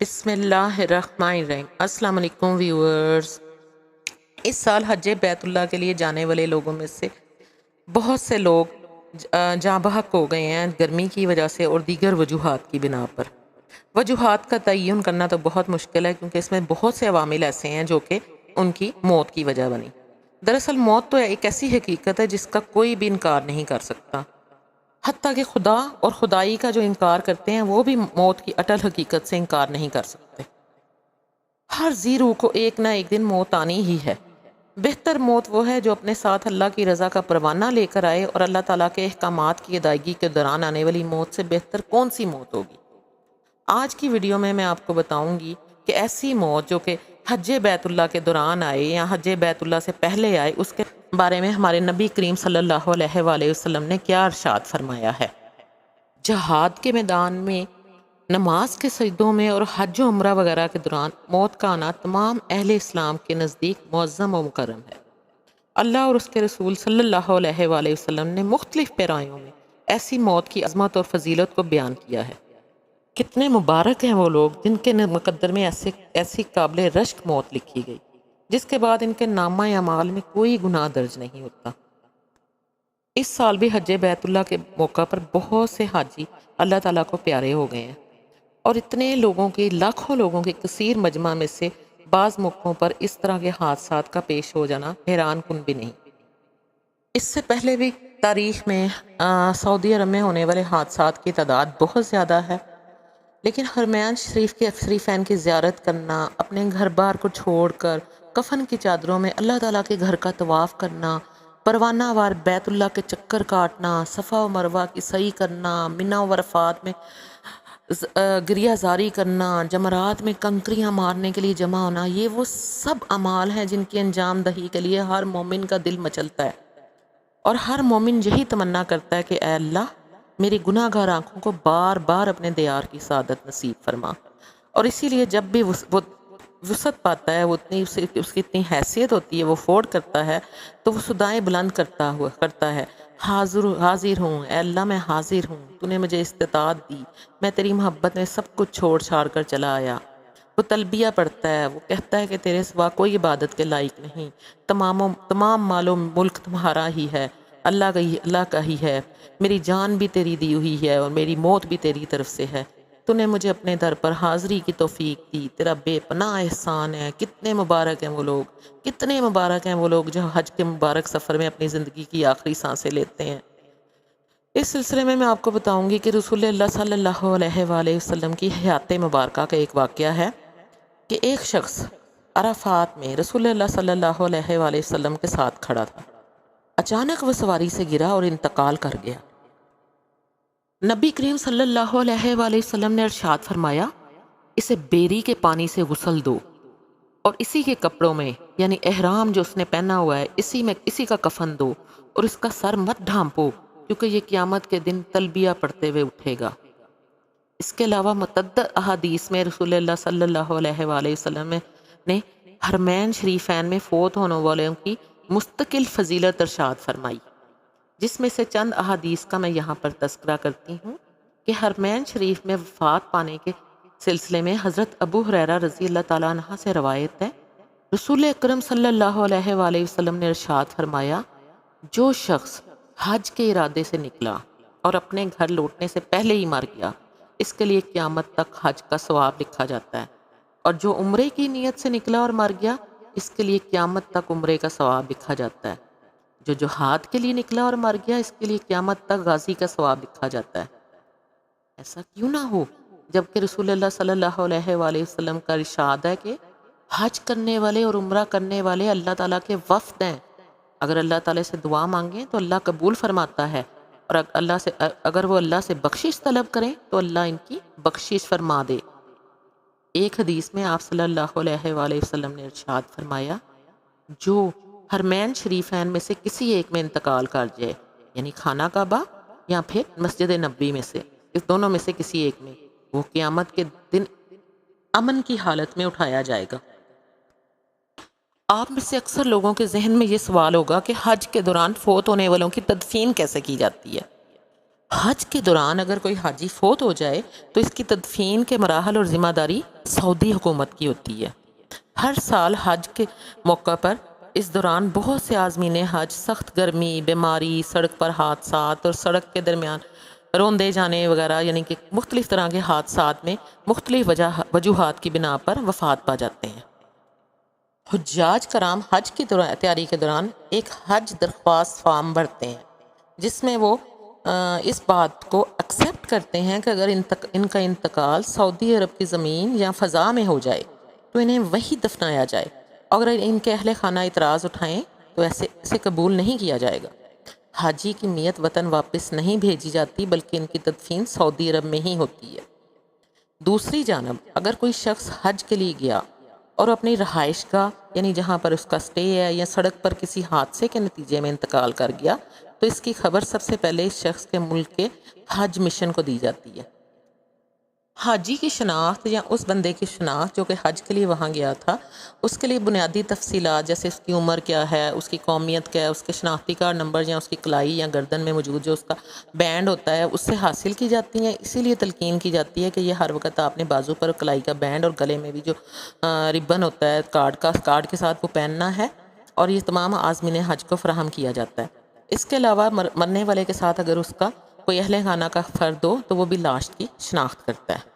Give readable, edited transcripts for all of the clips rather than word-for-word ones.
بسم اللہ الرحمن الرحیم۔ السلام علیکم ویورز۔ اس سال حج بیت اللہ کے لیے جانے والے لوگوں میں سے بہت سے لوگ جاں بحق ہو گئے ہیں گرمی کی وجہ سے اور دیگر وجوہات کی بنا پر۔ وجوہات کا تعین کرنا تو بہت مشکل ہے کیونکہ اس میں بہت سے عوامل ایسے ہیں جو کہ ان کی موت کی وجہ بنی۔ دراصل موت تو ایک ایسی حقیقت ہے جس کا کوئی بھی انکار نہیں کر سکتا، حتیٰ کہ خدا اور خدائی کا جو انکار کرتے ہیں وہ بھی موت کی اٹل حقیقت سے انکار نہیں کر سکتے۔ ہر ذی روح کو ایک نہ ایک دن موت آنی ہی ہے۔ بہتر موت وہ ہے جو اپنے ساتھ اللہ کی رضا کا پروانہ لے کر آئے، اور اللہ تعالیٰ کے احکامات کی ادائیگی کے دوران آنے والی موت سے بہتر کون سی موت ہوگی؟ آج کی ویڈیو میں آپ کو بتاؤں گی کہ ایسی موت جو کہ حج بیت اللہ کے دوران آئے یا حج بیت اللہ سے پہلے آئے، اس کے بارے میں ہمارے نبی کریم صلی اللہ علیہ وآلہ وسلم نے کیا ارشاد فرمایا ہے۔ جہاد کے میدان میں، نماز کے سجدوں میں اور حج و عمرہ وغیرہ کے دوران موت کا آنا تمام اہل اسلام کے نزدیک معظم و مکرم ہے۔ اللہ اور اس کے رسول صلی اللہ علیہ وآلہ وسلم نے مختلف پیرایوں میں ایسی موت کی عظمت اور فضیلت کو بیان کیا ہے۔ کتنے مبارک ہیں وہ لوگ جن کے مقدر میں ایسی قابل رشک موت لکھی گئی جس کے بعد ان کے نامہ اعمال میں کوئی گناہ درج نہیں ہوتا۔ اس سال بھی حج بیت اللہ کے موقع پر بہت سے حاجی اللہ تعالیٰ کو پیارے ہو گئے ہیں، اور اتنے لوگوں کے، لاکھوں لوگوں کے کثیر مجمع میں سے بعض موقعوں پر اس طرح کے حادثات کا پیش ہو جانا حیران کن بھی نہیں۔ اس سے پہلے بھی تاریخ میں سعودی عرب میں ہونے والے حادثات کی تعداد بہت زیادہ ہے، لیکن حرمین شریف کے شریفین کی زیارت کرنا، اپنے گھر بار کو چھوڑ کر کفن کی چادروں میں اللہ تعالیٰ کے گھر کا طواف کرنا، پروانہ وار بیت اللہ کے چکر کاٹنا، صفا و مروہ کی سعی کرنا، منی و عرفات میں گریہ زاری کرنا، جمرات میں کنکریاں مارنے کے لیے جمع ہونا، یہ وہ سب اعمال ہیں جن کی انجام دہی کے لیے ہر مومن کا دل مچلتا ہے، اور ہر مومن یہی تمنا کرتا ہے کہ اے اللہ میری گناہ گار آنکھوں کو بار بار اپنے دیار کی سعادت نصیب فرما۔ اور اسی لیے جب بھی وہ وسعت پاتا ہے، وہ اس کی اتنی حیثیت ہوتی ہے، وہ فوڑ کرتا ہے تو وہ صدائیں بلند کرتا ہے، حاضر ہوں اے اللہ، میں حاضر ہوں، تو نے مجھے استطاعت دی، میں تیری محبت میں سب کچھ چھوڑ چھاڑ کر چلا آیا۔ وہ تلبیہ پڑھتا ہے، وہ کہتا ہے کہ تیرے سوا کوئی عبادت کے لائق نہیں، تمام مال و ملک تمہارا ہی ہے، اللہ کا ہی ہے، میری جان بھی تیری دی ہوئی ہے اور میری موت بھی تیری طرف سے ہے، تو نے مجھے اپنے در پر حاضری کی توفیق دی، تیرا بے پناہ احسان ہے۔ کتنے مبارک ہیں وہ لوگ، کتنے مبارک ہیں وہ لوگ جو حج کے مبارک سفر میں اپنی زندگی کی آخری سانسیں لیتے ہیں۔ اس سلسلے میں آپ کو بتاؤں گی کہ رسول اللہ صلی اللہ علیہ وآلہ وسلم کی حیات مبارکہ کا ایک واقعہ ہے کہ ایک شخص عرفات میں رسول اللہ صلی اللہ علیہ وآلہ وسلم کے ساتھ کھڑا تھا، اچانک وہ سواری سے گرا اور انتقال کر گیا۔ نبی کریم صلی اللہ علیہ وآلہ وسلم نے ارشاد فرمایا، اسے بیری کے پانی سے غسل دو اور اسی کے کپڑوں میں، یعنی احرام جو اس نے پہنا ہوا ہے، اسی کا کفن دو، اور اس کا سر مت ڈھانپو کیونکہ یہ قیامت کے دن تلبیہ پڑھتے ہوئے اٹھے گا۔ اس کے علاوہ متعدد احادیث میں رسول اللہ صلی اللہ علیہ وآلہ وسلم نے حرمین شریفین میں فوت ہونے والوں کی مستقل فضیلت ارشاد فرمائی، جس میں سے چند احادیث کا میں یہاں پر تذکرہ کرتی ہوں کہ حرمین شریف میں وفات پانے کے سلسلے میں حضرت ابو ہریرہ رضی اللہ تعالیٰ عنہ سے روایت ہے، رسول اکرم صلی اللہ علیہ وآلہ وسلم نے ارشاد فرمایا، جو شخص حج کے ارادے سے نکلا اور اپنے گھر لوٹنے سے پہلے ہی مر گیا، اس کے لیے قیامت تک حج کا ثواب لکھا جاتا ہے، اور جو عمرے کی نیت سے نکلا اور مر گیا، اس کے لیے قیامت تک عمرے کا ثواب لکھا جاتا ہے، جو جہاد کے لیے نکلا اور مر گیا، اس کے لیے قیامت تک غازی کا ثواب لکھا جاتا ہے۔ ایسا کیوں نہ ہو جبکہ رسول اللہ صلی اللہ علیہ وآلہ وسلم کا ارشاد ہے کہ حج کرنے والے اور عمرہ کرنے والے اللہ تعالیٰ کے وفد ہیں، اگر اللہ تعالیٰ سے دعا مانگیں تو اللہ قبول فرماتا ہے، اور اگر وہ اللہ سے بخشش طلب کریں تو اللہ ان کی بخشش فرما دے۔ ایک حدیث میں آپ صلی اللہ علیہ وآلہ وسلم نے ارشاد فرمایا، جو حرمین شریفین میں سے کسی ایک میں انتقال کر جائے، یعنی خانہ کعبہ یا پھر مسجد نبوی میں سے، اس دونوں میں سے کسی ایک میں، وہ قیامت کے دن امن کی حالت میں اٹھایا جائے گا۔ آپ میں سے اکثر لوگوں کے ذہن میں یہ سوال ہوگا کہ حج کے دوران فوت ہونے والوں کی تدفین کیسے کی جاتی ہے؟ حج کے دوران اگر کوئی حاجی فوت ہو جائے تو اس کی تدفین کے مراحل اور ذمہ داری سعودی حکومت کی ہوتی ہے۔ ہر سال حج کے موقع پر اس دوران بہت سے عازمین حج سخت گرمی، بیماری، سڑک پر حادثات اور سڑک کے درمیان روندے جانے وغیرہ یعنی کہ مختلف طرح کے حادثات میں مختلف وجوہات کی بنا پر وفات پا جاتے ہیں۔ حجاج کرام حج کی تیاری کے دوران ایک حج درخواست فارم بھرتے ہیں جس میں وہ اس بات کو ایکسیپٹ کرتے ہیں کہ اگر ان کا انتقال سعودی عرب کی زمین یا فضا میں ہو جائے تو انہیں وہی دفنایا جائے، اگر ان کے اہل خانہ اعتراض اٹھائیں تو اسے قبول نہیں کیا جائے گا۔ حاجی کی میت وطن واپس نہیں بھیجی جاتی بلکہ ان کی تدفین سعودی عرب میں ہی ہوتی ہے۔ دوسری جانب اگر کوئی شخص حج کے لیے گیا اور اپنی رہائش گاہ یعنی جہاں پر اس کا سٹے ہے یا سڑک پر کسی حادثے کے نتیجے میں انتقال کر گیا تو اس کی خبر سب سے پہلے اس شخص کے ملک کے حج مشن کو دی جاتی ہے۔ حاجی کی شناخت یا اس بندے کی شناخت جو کہ حج کے لیے وہاں گیا تھا، اس کے لیے بنیادی تفصیلات جیسے اس کی عمر کیا ہے، اس کی قومیت کیا ہے، اس کے شناختی کارڈ نمبر یا اس کی کلائی یا گردن میں موجود جو اس کا بینڈ ہوتا ہے اس سے حاصل کی جاتی ہیں۔ اسی لیے تلقین کی جاتی ہے کہ یہ ہر وقت آپ نے بازو پر کلائی کا بینڈ اور گلے میں بھی جو ربن ہوتا ہے کارڈ کے ساتھ وہ پہننا ہے، اور یہ تمام عازمین حج کو فراہم کیا جاتا ہے۔ اس کے علاوہ مرنے والے کے ساتھ اگر اس کا کوئی اہل خانہ کا فرد ہو تو وہ بھی لاش کی شناخت کرتا ہے۔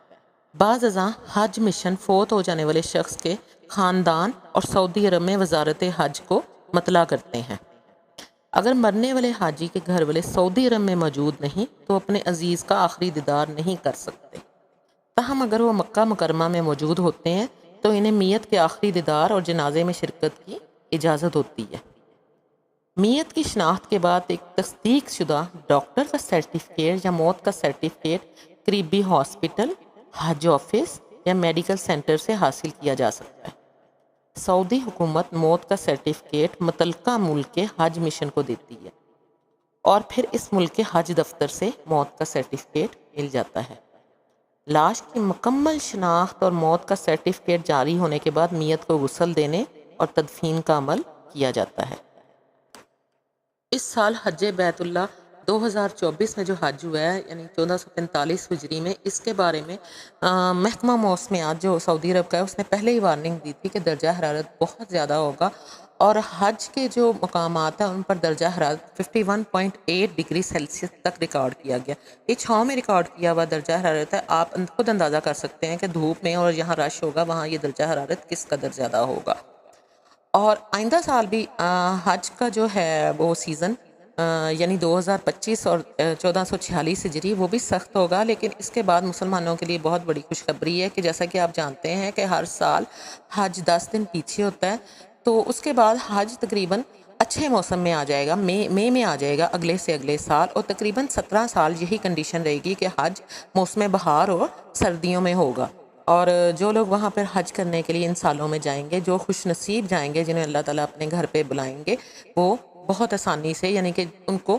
بعض ازاں حج مشن فوت ہو جانے والے شخص کے خاندان اور سعودی عرب میں وزارت حج کو مطلع کرتے ہیں۔ اگر مرنے والے حاجی کے گھر والے سعودی عرب میں موجود نہیں تو اپنے عزیز کا آخری دیدار نہیں کر سکتے، تاہم اگر وہ مکہ مکرمہ میں موجود ہوتے ہیں تو انہیں میت کے آخری دیدار اور جنازے میں شرکت کی اجازت ہوتی ہے۔ میت کی شناخت کے بعد ایک تصدیق شدہ ڈاکٹر کا سرٹیفکیٹ یا موت کا سرٹیفکیٹ قریبی ہاسپٹل، حج آفس یا میڈیکل سینٹر سے حاصل کیا جا سکتا ہے۔ سعودی حکومت موت کا سرٹیفکیٹ متعلقہ ملک کے حج مشن کو دیتی ہے اور پھر اس ملک کے حج دفتر سے موت کا سرٹیفکیٹ مل جاتا ہے۔ لاش کی مکمل شناخت اور موت کا سرٹیفکیٹ جاری ہونے کے بعد میت کو غسل دینے اور تدفین کا عمل کیا جاتا ہے۔ اس سال حج بیت اللہ 2024 میں جو حج ہوا ہے یعنی 1445 ہجری میں، اس کے بارے میں محکمہ موسمیات جو سعودی عرب کا ہے اس نے پہلے ہی وارننگ دی تھی کہ درجہ حرارت بہت زیادہ ہوگا، اور حج کے جو مقامات ہیں ان پر درجہ حرارت 51.8 ڈگری سیلسیس تک ریکارڈ کیا گیا۔ یہ چھاؤں میں ریکارڈ کیا ہوا درجہ حرارت ہے، آپ خود اندازہ کر سکتے ہیں کہ دھوپ میں اور جہاں رش ہوگا وہاں یہ درجہ حرارت کس قدر زیادہ ہوگا۔ اور آئندہ سال بھی حج کا جو ہے وہ سیزن یعنی 2025 اور 1446 ہجری وہ بھی سخت ہوگا، لیکن اس کے بعد مسلمانوں کے لیے بہت بڑی خوشخبری ہے کہ جیسا کہ آپ جانتے ہیں کہ ہر سال حج 10 دن پیچھے ہوتا ہے، تو اس کے بعد حج تقریباً اچھے موسم میں آ جائے گا، مئی میں آ جائے گا اگلے سے اگلے سال، اور تقریباً 17 سال یہی کنڈیشن رہے گی کہ حج موسم بہار اور سردیوں میں ہوگا۔ اور جو لوگ وہاں پر حج کرنے کے لیے ان سالوں میں جائیں گے، جو خوش نصیب جائیں گے جنہیں اللہ تعالیٰ اپنے گھر پہ بلائیں گے، وہ بہت آسانی سے یعنی کہ ان کو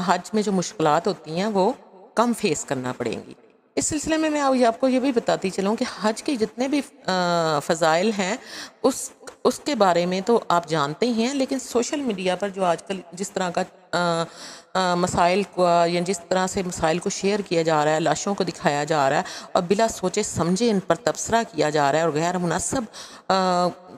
حج میں جو مشکلات ہوتی ہیں وہ کم فیس کرنا پڑیں گی۔ اس سلسلے میں آپ کو یہ بھی بتاتی چلوں کہ حج کے جتنے بھی فضائل ہیں اس کے بارے میں تو آپ جانتے ہی ہیں، لیکن سوشل میڈیا پر جو آج کل جس طرح کا مسائل کو یا جس طرح سے مسائل کو شیئر کیا جا رہا ہے، لاشوں کو دکھایا جا رہا ہے اور بلا سوچے سمجھے ان پر تبصرہ کیا جا رہا ہے اور غیر مناسب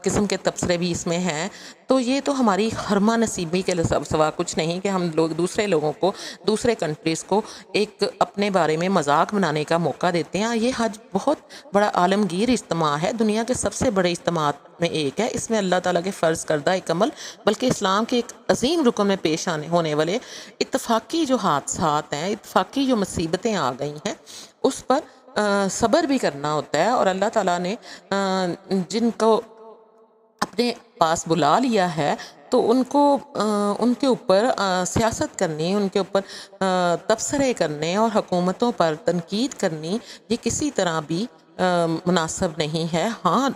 قسم کے تبصرے بھی اس میں ہیں، تو یہ تو ہماری حرمہ نصیبی کے سوا کچھ نہیں کہ ہم لوگ دوسرے لوگوں کو، دوسرے کنٹریز کو ایک اپنے بارے میں مذاق بنانے کا موقع دیتے ہیں۔ یہ حج بہت بڑا عالمگیر اجتماع ہے، دنیا کے سب سے بڑے اجتماعات میں ایک ہے۔ اس میں اللہ تعالیٰ کے فرض کردہ ایک عمل بلکہ اسلام کے ایک عظیم رکن میں پیش ہونے والے اتفاقی جو حادثات ہیں، اتفاقی جو مصیبتیں آ گئی ہیں، اس پر صبر بھی کرنا ہوتا ہے، اور اللہ تعالیٰ نے جن کو اپنے پاس بلا لیا ہے تو ان کے اوپر سیاست کرنی، ان کے اوپر تبصرے کرنے اور حکومتوں پر تنقید کرنی یہ کسی طرح بھی مناسب نہیں ہے۔ ہاں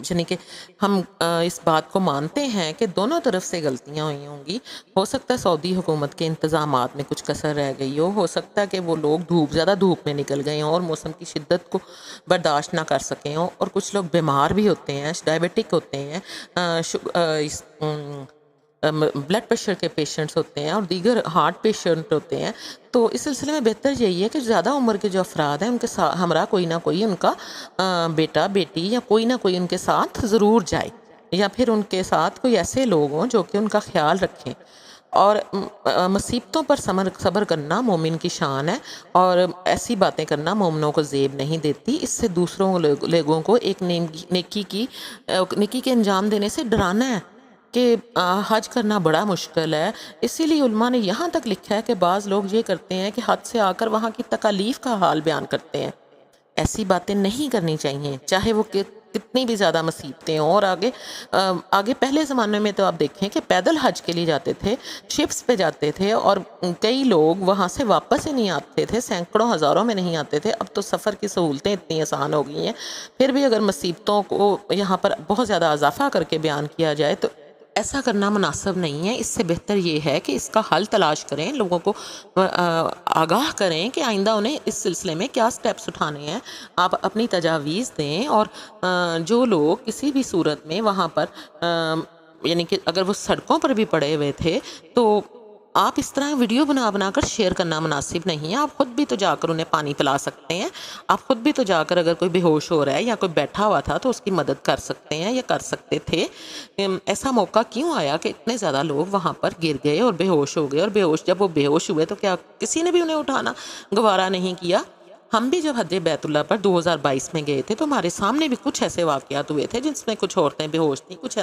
یعنی کہ ہم اس بات کو مانتے ہیں کہ دونوں طرف سے غلطیاں ہوئی ہوں گی، ہو سکتا ہے سعودی حکومت کے انتظامات میں کچھ کسر رہ گئی ہو سکتا ہے کہ وہ لوگ زیادہ دھوپ میں نکل گئے ہوں اور موسم کی شدت کو برداشت نہ کر سکیں ہوں، اور کچھ لوگ بیمار بھی ہوتے ہیں، ڈائبیٹک ہوتے ہیں، بلڈ پریشر کے پیشنٹس ہوتے ہیں اور دیگر ہارٹ پیشنٹ ہوتے ہیں، تو اس سلسلے میں بہتر یہی ہے کہ زیادہ عمر کے جو افراد ہیں ان کے ساتھ ہمراہ کوئی نہ کوئی ان کا بیٹا بیٹی یا کوئی نہ کوئی ان کے ساتھ ضرور جائے، یا پھر ان کے ساتھ کوئی ایسے لوگ ہوں جو کہ ان کا خیال رکھیں۔ اور مصیبتوں پر صبر کرنا مومن کی شان ہے، اور ایسی باتیں کرنا مومنوں کو زیب نہیں دیتی، اس سے دوسروں لوگوں کو ایک نیکی کے انجام دینے سے ڈرانا ہے کہ حج کرنا بڑا مشکل ہے۔ اسی لیے علماء نے یہاں تک لکھا ہے کہ بعض لوگ یہ کرتے ہیں کہ حج سے آ کر وہاں کی تکالیف کا حال بیان کرتے ہیں۔ ایسی باتیں نہیں کرنی چاہیے، چاہے وہ کتنی بھی زیادہ مصیبتیں ہوں۔ اور آگے پہلے زمانے میں تو آپ دیکھیں کہ پیدل حج کے لیے جاتے تھے، شپس پہ جاتے تھے، اور کئی لوگ وہاں سے واپس ہی نہیں آتے تھے، سینکڑوں ہزاروں میں نہیں آتے تھے۔ اب تو سفر کی سہولتیں اتنی آسان ہو گئی ہیں، پھر بھی اگر مصیبتوں کو یہاں پر بہت زیادہ اضافہ کر کے بیان کیا جائے تو ایسا کرنا مناسب نہیں ہے۔ اس سے بہتر یہ ہے کہ اس کا حل تلاش کریں، لوگوں کو آگاہ کریں کہ آئندہ انہیں اس سلسلے میں کیا سٹیپس اٹھانے ہیں، آپ اپنی تجاویز دیں۔ اور جو لوگ کسی بھی صورت میں وہاں پر یعنی کہ اگر وہ سڑکوں پر بھی پڑے ہوئے تھے تو آپ اس طرح ویڈیو بنا بنا کر شیئر کرنا مناسب نہیں ہے۔ آپ خود بھی تو جا کر انہیں پانی پلا سکتے ہیں، آپ خود بھی تو جا کر اگر کوئی بے ہوش ہو رہا ہے یا کوئی بیٹھا ہوا تھا تو اس کی مدد کر سکتے ہیں یا کر سکتے تھے۔ ایسا موقع کیوں آیا کہ اتنے زیادہ لوگ وہاں پر گر گئے اور بے ہوش ہو گئے، اور جب وہ بے ہوش ہوئے تو کیا کسی نے بھی انہیں اٹھانا گوارا نہیں کیا؟ ہم بھی جب حج بیت اللہ پر 2022 میں گئے تھے تو ہمارے سامنے بھی کچھ ایسے واقعات ہوئے تھے جس میں کچھ عورتیں بے ہوش تھیں، کچھ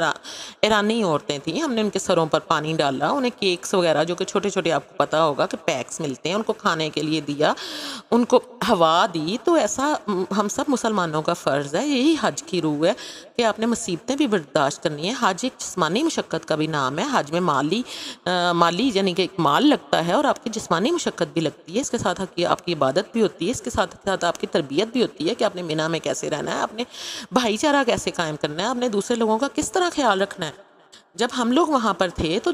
ایرانی عورتیں تھیں۔ ہم نے ان کے سروں پر پانی ڈالا، انہیں کیکس وغیرہ جو کہ چھوٹے چھوٹے آپ کو پتہ ہوگا کہ پیکس ملتے ہیں، ان کو کھانے کے لیے دیا، ان کو ہوا دی۔ تو ایسا ہم سب مسلمانوں کا فرض ہے، یہی حج کی روح ہے کہ آپ نے مصیبتیں بھی برداشت کرنی ہے۔ حج ایک جسمانی مشقت کا بھی نام ہے، حج میں مالی یعنی کہ ایک مال لگتا ہے اور آپ کی جسمانی مشقت بھی لگتی ہے، اس کے ساتھ آپ کی عبادت بھی ہوتی ہے، اس کے ساتھ ساتھ آپ کی تربیت بھی ہوتی ہے کہ آپ نے مینا میں کیسے رہنا ہے، آپ نے بھائی چارہ کیسے قائم کرنا ہے، آپ نے دوسرے لوگوں کا کس طرح خیال رکھنا ہے۔ جب ہم لوگ وہاں پر تھے تو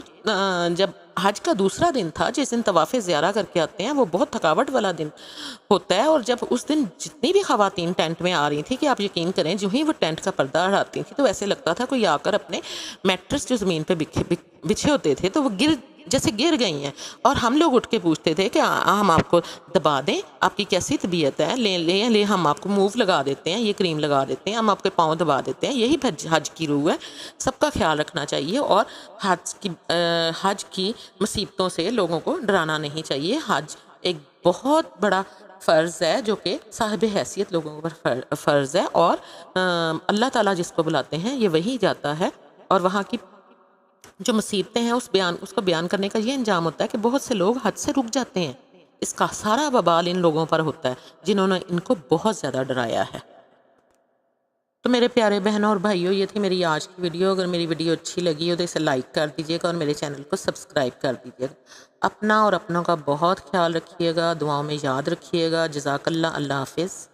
جب حج کا دوسرا دن تھا، جس دن طواف زیارہ کر کے آتے ہیں، وہ بہت تھکاوٹ والا دن ہوتا ہے، اور جب اس دن جتنی بھی خواتین ٹینٹ میں آ رہی تھی کہ آپ یقین کریں جو ہی وہ ٹینٹ کا پردہ ہٹاتی تھی تو ایسے لگتا تھا کوئی آ کر اپنے میٹرس جو زمین پہ بچھے ہوتے تھے تو وہ جیسے گر گئی ہیں، اور ہم لوگ اٹھ کے پوچھتے تھے کہ ہم آپ کو دبا دیں، آپ کی کیسی طبیعت ہے، لے ہم آپ کو موو لگا دیتے ہیں، یہ کریم لگا دیتے ہیں، ہم آپ کے پاؤں دبا دیتے ہیں۔ یہی حج کی روح ہے، سب کا خیال رکھنا چاہیے، اور حج کی مصیبتوں سے لوگوں کو ڈرانا نہیں چاہیے۔ حج ایک بہت بڑا فرض ہے جو کہ صاحب حیثیت لوگوں پر فرض ہے، اور اللہ تعالیٰ جس کو بلاتے ہیں یہ وہی جاتا ہے، اور وہاں کی جو مصیبتیں ہیں اس کو بیان کرنے کا یہ انجام ہوتا ہے کہ بہت سے لوگ حد سے رک جاتے ہیں۔ اس کا سارا وبال ان لوگوں پر ہوتا ہے جنہوں نے ان کو بہت زیادہ ڈرایا ہے۔ تو میرے پیارے بہنوں اور بھائیوں، یہ تھی میری آج کی ویڈیو۔ اگر میری ویڈیو اچھی لگی ہو تو اسے لائک کر دیجیے گا اور میرے چینل کو سبسکرائب کر دیجیے گا۔ اپنا اور اپنوں کا بہت خیال رکھیے گا، دعاؤں میں یاد رکھیے گا۔ جزاک اللہ، اللہ حافظ۔